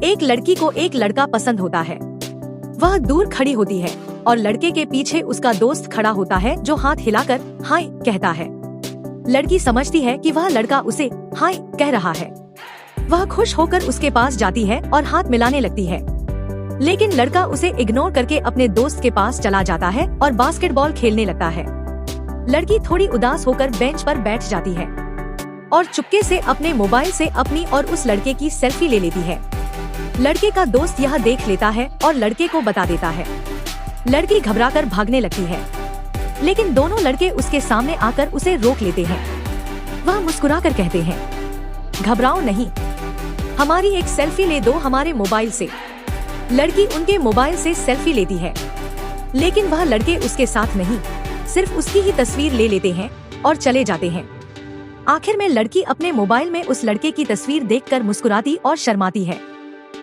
एक लड़की को एक लड़का पसंद होता है। वह दूर खड़ी होती है और लड़के के पीछे उसका दोस्त खड़ा होता है जो हाथ हिलाकर हाय कहता है। लड़की समझती है कि वह लड़का उसे हाय कह रहा है। वह खुश होकर उसके पास जाती है और हाथ मिलाने लगती है, लेकिन लड़का उसे इग्नोर करके अपने दोस्त के पास चला जाता है और बास्केटबॉल खेलने लगता है। लड़की थोड़ी उदास होकर बेंच पर बैठ जाती है और चुपके से अपने मोबाइल से अपनी और उस लड़के की सेल्फी ले लेती है। लड़के का दोस्त यह देख लेता है और लड़के को बता देता है। लड़की घबराकर भागने लगती है, लेकिन दोनों लड़के उसके सामने आकर उसे रोक लेते हैं। वह मुस्कुराकर कहते हैं, घबराओ नहीं, हमारी एक सेल्फी ले दो हमारे मोबाइल से। लड़की उनके मोबाइल से सेल्फी लेती है, लेकिन वह लड़के उसके साथ नहीं, सिर्फ उसकी ही तस्वीर ले लेते हैं और चले जाते हैं। आखिर में लड़की अपने मोबाइल में उस लड़के की तस्वीर देखकर मुस्कुराती और शर्माती है।